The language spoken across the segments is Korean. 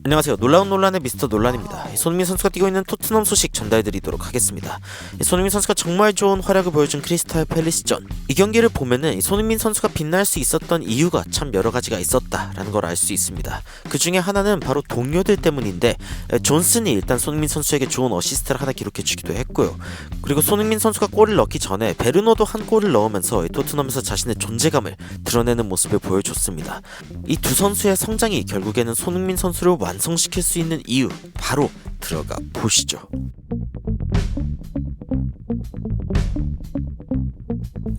안녕하세요. 놀라운 논란의 미스터 논란입니다. 손흥민 선수가 뛰고 있는 토트넘 소식 전달드리도록 하겠습니다. 손흥민 선수가 정말 좋은 활약을 보여준 크리스탈 팰리스전, 이 경기를 보면은 손흥민 선수가 빛날 수 있었던 이유가 참 여러 가지가 있었다라는 걸 알 수 있습니다. 그 중에 하나는 바로 동료들 때문인데, 존슨이 일단 손흥민 선수에게 좋은 어시스트를 하나 기록해주기도 했고요. 그리고 손흥민 선수가 골을 넣기 전에 베르노도 한 골을 넣으면서 토트넘에서 자신의 존재감을 드러내는 모습을 보여줬습니다. 이 두 선수의 성장이 결국에는 손흥민 선수를 완성시킬 수 있는 이유, 바로 들어가 보시죠.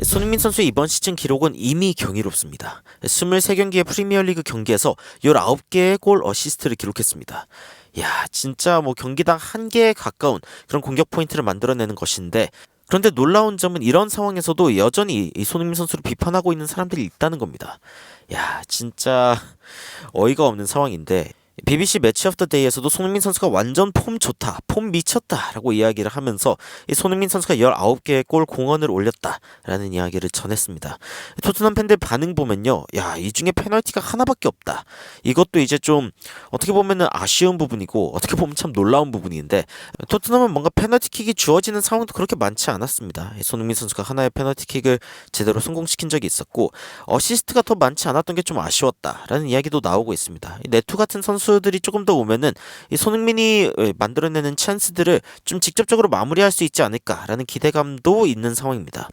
손흥민 선수의 이번 시즌 기록은 이미 경이롭습니다. 23경기의 프리미어리그 경기에서 19개의 골 어시스트를 기록했습니다. 야, 진짜 경기당 1개에 가까운 그런 공격 포인트를 만들어내는 것인데, 그런데 놀라운 점은 이런 상황에서도 여전히 이 손흥민 선수를 비판하고 있는 사람들이 있다는 겁니다. 야, 진짜 어이가 없는 상황인데, BBC 매치 오브 더 데이에서도 손흥민 선수가 완전 폼 좋다, 폼 미쳤다 라고 이야기를 하면서 이 손흥민 선수가 19개의 골 공헌을 올렸다 라는 이야기를 전했습니다. 토트넘 팬들 반응 보면요, 야, 이 중에 페널티가 하나밖에 없다. 이것도 이제 좀 어떻게 보면은 아쉬운 부분이고 어떻게 보면 참 놀라운 부분인데, 토트넘은 뭔가 페널티킥이 주어지는 상황도 그렇게 많지 않았습니다. 손흥민 선수가 하나의 페널티킥을 제대로 성공시킨 적이 있었고, 어시스트가 더 많지 않았던 게 좀 아쉬웠다 라는 이야기도 나오고 있습니다. 네투 같은 선수들이 조금 더 오면은 이 손흥민이 만들어내는 찬스들을 좀 직접적으로 마무리할 수 있지 않을까라는 기대감도 있는 상황입니다.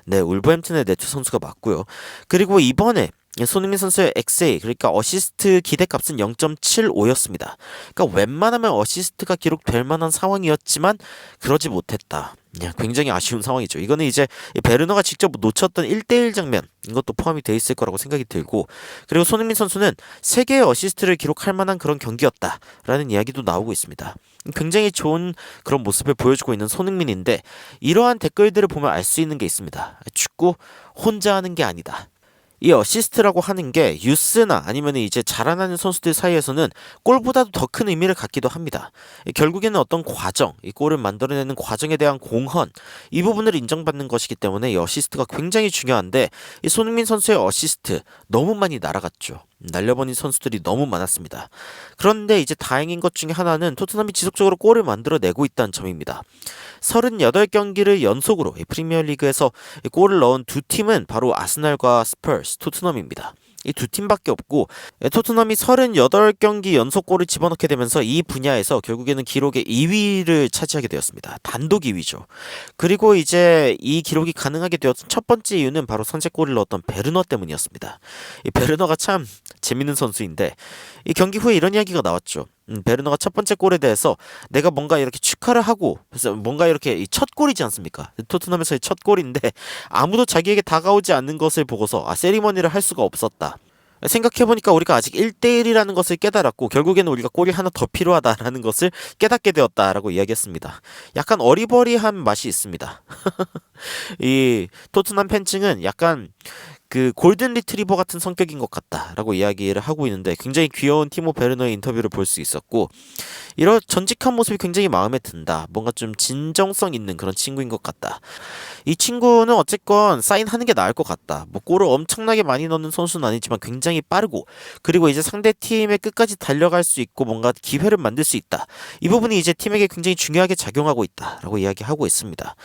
네, 울버햄튼의 네투 선수가 맞고요. 그리고 이번에 손흥민 선수의 XA, 그러니까 어시스트 기대값은 0.75였습니다. 그러니까 웬만하면 어시스트가 기록될 만한 상황이었지만 그러지 못했다. 굉장히 아쉬운 상황이죠. 이거는 이제 베르너가 직접 놓쳤던 1대1 장면, 이것도 포함이 돼 있을 거라고 생각이 들고, 그리고 손흥민 선수는 3개의 어시스트를 기록할 만한 그런 경기였다라는 이야기도 나오고 있습니다. 굉장히 좋은 그런 모습을 보여주고 있는 손흥민인데, 이러한 댓글들을 보면 알 수 있는 게 있습니다. 축구 혼자 하는 게 아니다. 이 어시스트라고 하는 게 유스나 아니면 이제 자라나는 선수들 사이에서는 골보다도 더 큰 의미를 갖기도 합니다. 결국에는 어떤 과정, 이 골을 만들어내는 과정에 대한 공헌, 이 부분을 인정받는 것이기 때문에 이 어시스트가 굉장히 중요한데, 이 손흥민 선수의 어시스트 너무 많이 날아갔죠. 날려버린 선수들이 너무 많았습니다. 그런데 이제 다행인 것 중에 하나는 토트넘이 지속적으로 골을 만들어내고 있다는 점입니다. 38경기를 연속으로 프리미어리그에서 골을 넣은 두 팀은 바로 아스날과 스퍼스, 토트넘입니다. 이 두 팀밖에 없고, 토트넘이 38경기 연속골을 집어넣게 되면서 이 분야에서 결국에는 기록의 2위를 차지하게 되었습니다. 단독 2위죠. 그리고 이제 이 기록이 가능하게 되었던 첫 번째 이유는 바로 선제골을 넣었던 베르너 때문이었습니다. 이 베르너가 참 재밌는 선수인데, 이 경기 후에 이런 이야기가 나왔죠. 베르너가 첫 번째 골에 대해서 내가 뭔가 이렇게 축하를 하고, 그래서 뭔가 이렇게 첫 골이지 않습니까? 토트넘에서의 첫 골인데 아무도 자기에게 다가오지 않는 것을 보고서 세리머니를 할 수가 없었다. 생각해보니까 우리가 아직 1대1이라는 것을 깨달았고, 결국에는 우리가 골이 하나 더 필요하다라는 것을 깨닫게 되었다라고 이야기했습니다. 약간 어리버리한 맛이 있습니다. 이 토트넘 팬층은 약간 그 골든 리트리버 같은 성격인 것 같다라고 이야기를 하고 있는데, 굉장히 귀여운 티모 베르너의 인터뷰를 볼 수 있었고, 이런 전직한 모습이 굉장히 마음에 든다. 뭔가 좀 진정성 있는 그런 친구인 것 같다. 이 친구는 어쨌건 사인하는 게 나을 것 같다. 골을 엄청나게 많이 넣는 선수는 아니지만 굉장히 빠르고, 그리고 이제 상대 팀의 끝까지 달려갈 수 있고 뭔가 기회를 만들 수 있다. 이 부분이 이제 팀에게 굉장히 중요하게 작용하고 있다라고 이야기하고 있습니다.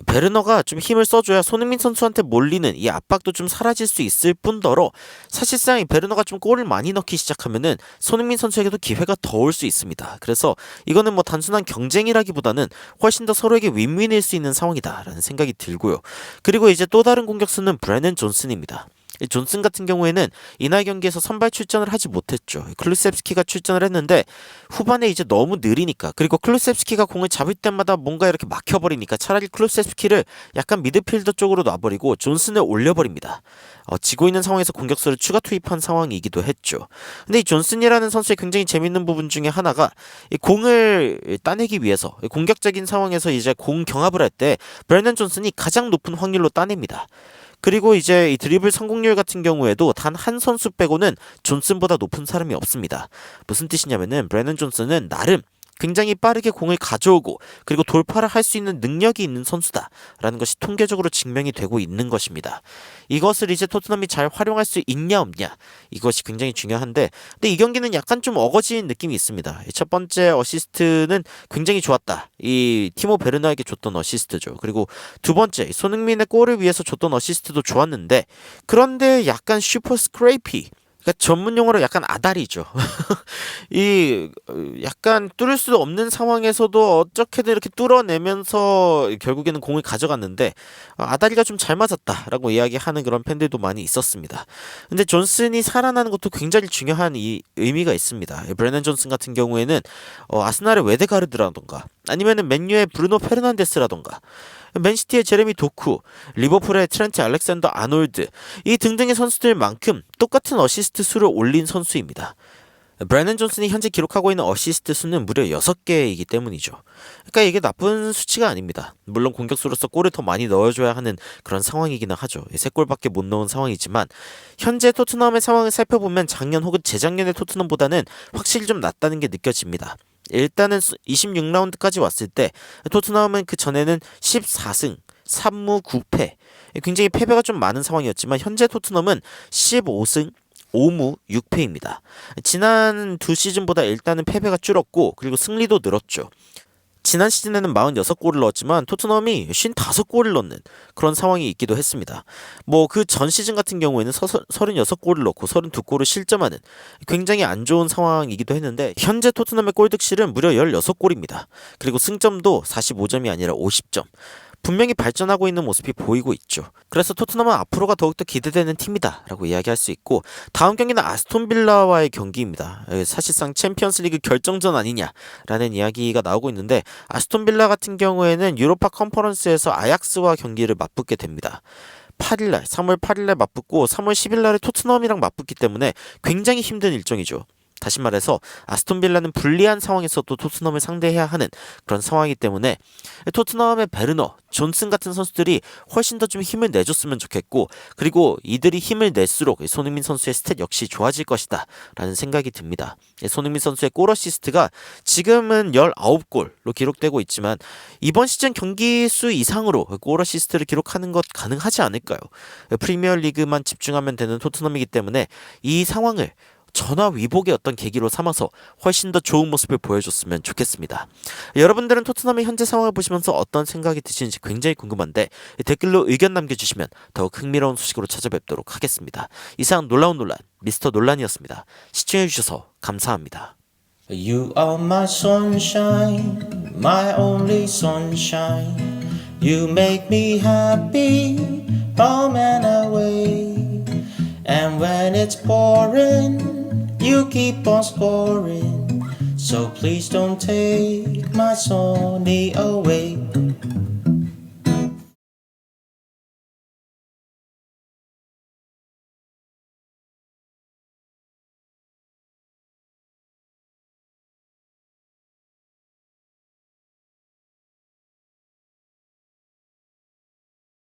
베르너가 좀 힘을 써줘야 손흥민 선수한테 몰리는 이 압박도 좀 사라질 수 있을 뿐더러, 사실상 이 베르너가 좀 골을 많이 넣기 시작하면은 손흥민 선수에게도 기회가 더 올 수 있습니다. 그래서 이거는 단순한 경쟁이라기보다는 훨씬 더 서로에게 윈윈일 수 있는 상황이다라는 생각이 들고요. 그리고 이제 또 다른 공격수는 브래넌 존슨입니다. 존슨 같은 경우에는 이날 경기에서 선발 출전을 하지 못했죠. 클루셉스키가 출전을 했는데 후반에 이제 너무 느리니까, 그리고 클루셉스키가 공을 잡을 때마다 뭔가 이렇게 막혀버리니까 차라리 클루셉스키를 약간 미드필더 쪽으로 놔버리고 존슨을 올려버립니다. 지고 있는 상황에서 공격수를 추가 투입한 상황이기도 했죠. 근데 이 존슨이라는 선수의 굉장히 재밌는 부분 중에 하나가, 이 공을 따내기 위해서 공격적인 상황에서 이제 공 경합을 할 때 브래넌 존슨이 가장 높은 확률로 따냅니다. 그리고 이제 이 드리블 성공률 같은 경우에도 단 한 선수 빼고는 존슨보다 높은 사람이 없습니다. 무슨 뜻이냐면은 브래넌 존슨은 나름 굉장히 빠르게 공을 가져오고 그리고 돌파를 할 수 있는 능력이 있는 선수다라는 것이 통계적으로 증명이 되고 있는 것입니다. 이것을 이제 토트넘이 잘 활용할 수 있냐 없냐 이것이 굉장히 중요한데 근데 이 경기는 약간 좀 어거진 느낌이 있습니다. 첫 번째 어시스트는 굉장히 좋았다. 이 티모 베르나에게 줬던 어시스트죠. 그리고 두 번째 손흥민의 골을 위해서 줬던 어시스트도 좋았는데 그런데 약간 슈퍼 스크레이피 그러니까 전문 용어로 약간 아다리죠. 이 약간 뚫을 수 없는 상황에서도 어떻게든 이렇게 뚫어내면서 결국에는 공을 가져갔는데 아다리가 좀 잘 맞았다라고 이야기하는 그런 팬들도 많이 있었습니다. 근데 존슨이 살아나는 것도 굉장히 중요한 이 의미가 있습니다. 브레넌 존슨 같은 경우에는 아스날의 웨데가르드라던가 아니면은 맨유의 브루노 페르난데스라던가 맨시티의 제레미 도쿠, 리버풀의 트렌트 알렉산더 아놀드 이 등등의 선수들만큼 똑같은 어시스트 수를 올린 선수입니다. 브래넌 존슨이 현재 기록하고 있는 어시스트 수는 무려 6개이기 때문이죠. 그러니까 이게 나쁜 수치가 아닙니다. 물론 공격수로서 골을 더 많이 넣어줘야 하는 그런 상황이기는 하죠. 3골밖에 못 넣은 상황이지만 현재 토트넘의 상황을 살펴보면 작년 혹은 재작년의 토트넘보다는 확실히 좀 낫다는 게 느껴집니다. 일단은 26라운드까지 왔을 때 토트넘은 그 전에는 14승 3무 9패 굉장히 패배가 좀 많은 상황이었지만 현재 토트넘은 15승 5무 6패입니다. 지난 두 시즌보다 일단은 패배가 줄었고 그리고 승리도 늘었죠. 지난 시즌에는 46골을 넣었지만 토트넘이 55골을 넣는 그런 상황이 있기도 했습니다. 뭐 그 전 시즌 같은 경우에는 36골을 넣고 32골을 실점하는 굉장히 안 좋은 상황이기도 했는데 현재 토트넘의 골득실은 무려 16골입니다. 그리고 승점도 45점이 아니라 50점. 분명히 발전하고 있는 모습이 보이고 있죠. 그래서 토트넘은 앞으로가 더욱더 기대되는 팀이다 라고 이야기할 수 있고 다음 경기는 아스톤 빌라와의 경기입니다. 사실상 챔피언스리그 결정전 아니냐라는 이야기가 나오고 있는데 아스톤 빌라 같은 경우에는 유로파 컨퍼런스에서 아약스와 경기를 맞붙게 됩니다. 8일날 3월 8일날 맞붙고 3월 10일날에 토트넘이랑 맞붙기 때문에 굉장히 힘든 일정이죠. 다시 말해서 아스톤 빌라는 불리한 상황에서도 토트넘을 상대해야 하는 그런 상황이기 때문에 토트넘의 베르너, 존슨 같은 선수들이 훨씬 더 좀 힘을 내줬으면 좋겠고 그리고 이들이 힘을 낼수록 손흥민 선수의 스탯 역시 좋아질 것이다 라는 생각이 듭니다. 손흥민 선수의 골 어시스트가 지금은 19골로 기록되고 있지만 이번 시즌 경기 수 이상으로 골 어시스트를 기록하는 것 가능하지 않을까요? 프리미어리그만 집중하면 되는 토트넘이기 때문에 이 상황을 전화위복의 어떤 계기로 삼아서 훨씬 더 좋은 모습을 보여줬으면 좋겠습니다. 여러분들은 토트넘의 현재 상황을 보시면서 어떤 생각이 드시는지 굉장히 궁금한데 댓글로 의견 남겨주시면 더욱 흥미로운 소식으로 찾아뵙도록 하겠습니다. 이상 놀라운 논란 미스터 논란이었습니다. 시청해주셔서 감사합니다. You are my sunshine, my only sunshine. You make me happy, home and away. And when it's pouring, you keep on scoring. So please don't take my Sony away.